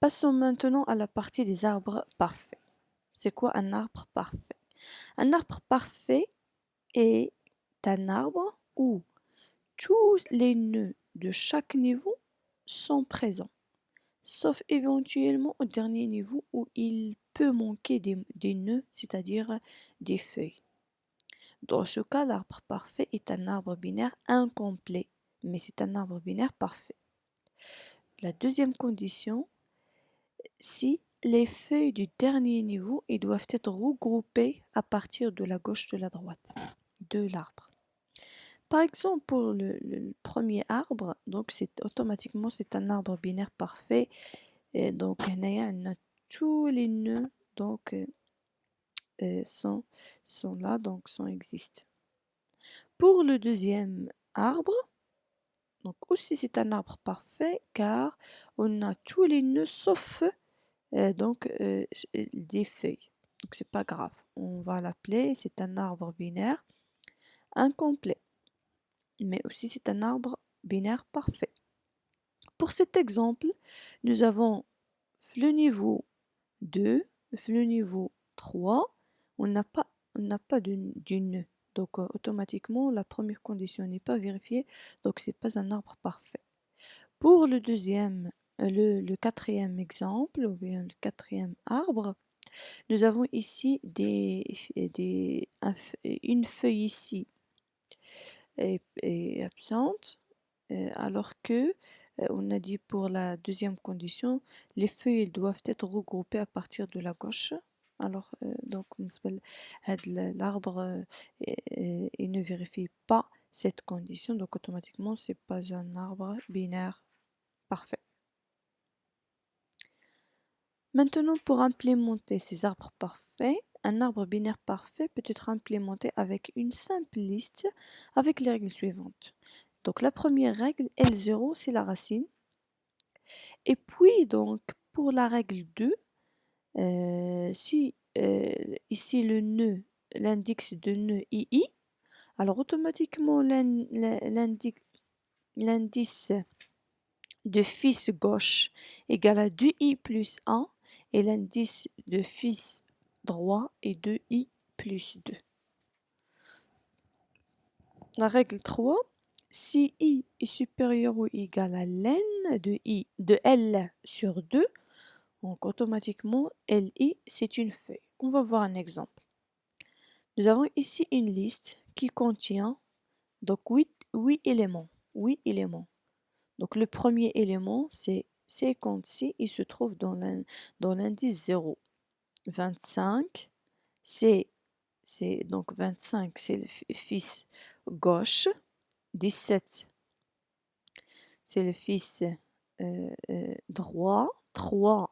Passons maintenant à la partie des arbres parfaits. C'est quoi un arbre parfait? Un arbre parfait est un arbre où tous les nœuds de chaque niveau sont présents, sauf éventuellement au dernier niveau où il peut manquer des nœuds, c'est-à-dire des feuilles. Dans ce cas, l'arbre parfait est un arbre binaire incomplet, mais c'est un arbre binaire parfait. La deuxième condition, si les feuilles du dernier niveau, ils doivent être regroupées à partir de la gauche de la droite de l'arbre. Par exemple, pour le premier arbre, donc automatiquement c'est un arbre binaire parfait. Et donc, on a tous les nœuds donc, sont là, donc existent. Pour le deuxième arbre, donc aussi c'est un arbre parfait car on a tous les nœuds sauf des feuilles. Donc c'est pas grave. On va l'appeler, c'est un arbre binaire incomplet. Mais aussi c'est un arbre binaire parfait. Pour cet exemple, nous avons le niveau 2, le niveau 3, on n'a pas du nœud. Donc automatiquement, la première condition n'est pas vérifiée, donc c'est pas un arbre parfait. Pour le deuxième, le quatrième exemple, ou bien le quatrième arbre, nous avons ici une feuille ici est absente, alors que on a dit pour la deuxième condition, les feuilles doivent être regroupées à partir de la gauche. Alors, donc, l'arbre il ne vérifie pas cette condition, donc automatiquement, c'est pas un arbre binaire parfait. Maintenant, pour implémenter ces arbres parfaits, un arbre binaire parfait peut être implémenté avec une simple liste avec les règles suivantes. Donc la première règle, L0, c'est la racine. Et puis, donc, pour la règle 2, si ici le nœud, l'index de nœud II, alors automatiquement l'indice de fils gauche égale à 2i plus 1 et l'indice de fils droit est 2i plus 2. La règle 3, si i est supérieur ou égal à ln de L sur 2, donc automatiquement Li c'est une feuille. On va voir un exemple. Nous avons ici une liste qui contient donc 8 éléments. 8 éléments. Donc le premier élément c'est 56, il se trouve dans l'indice 0. 25, donc 25 c'est le fils gauche. 17 c'est le fils droit. 3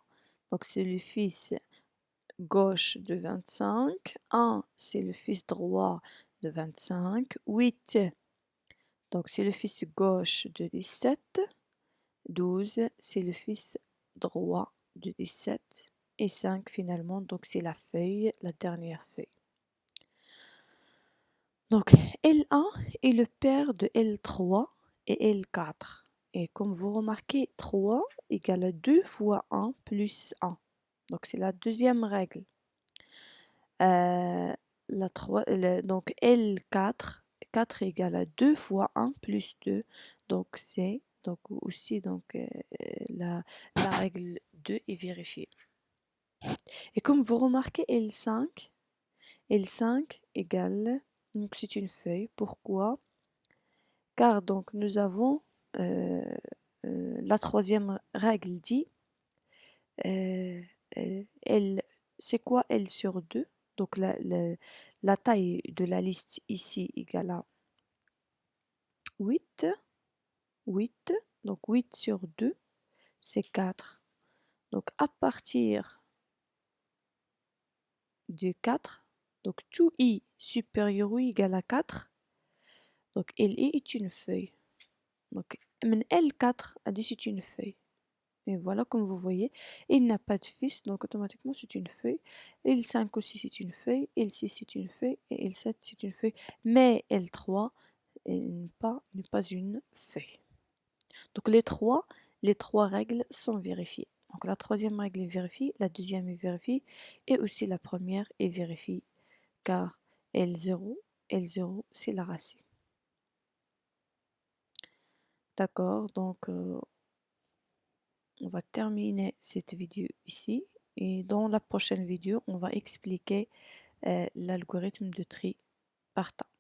donc c'est le fils gauche de 25. 1 c'est le fils droit de 25. 8 donc c'est le fils gauche de 17. 12 c'est le fils droit de 17. Et 5 finalement, donc c'est la feuille, la dernière feuille. Donc L1 est le père de L3 et L4. Et comme vous remarquez, 3 égale à 2 fois 1 plus 1. Donc c'est la deuxième règle. Donc L4, 4 égale à 2 fois 1 plus 2. Donc c'est aussi la règle 2 est vérifiée. Et comme vous remarquez, L5 égale, donc c'est une feuille. Pourquoi? Car donc nous avons la troisième règle dit L, c'est quoi L sur 2? Donc la taille de la liste ici égale à 8. 8. Donc 8 sur 2, c'est 4. Donc à partir de 4, donc tout i supérieur ou égal à 4, donc Li est une feuille. Donc L4 a dit c'est une feuille. Et voilà, comme vous voyez, il n'a pas de fils, donc automatiquement c'est une feuille. L5 aussi c'est une feuille, L6 c'est une feuille, et L7 c'est une feuille. Mais L3 n'est pas une feuille. Donc les trois règles sont vérifiées. Donc la troisième règle est vérifie, la deuxième est vérifie et aussi la première est vérifie car L0 c'est la racine. D'accord, donc on va terminer cette vidéo ici et dans la prochaine vidéo on va expliquer l'algorithme de tri partant.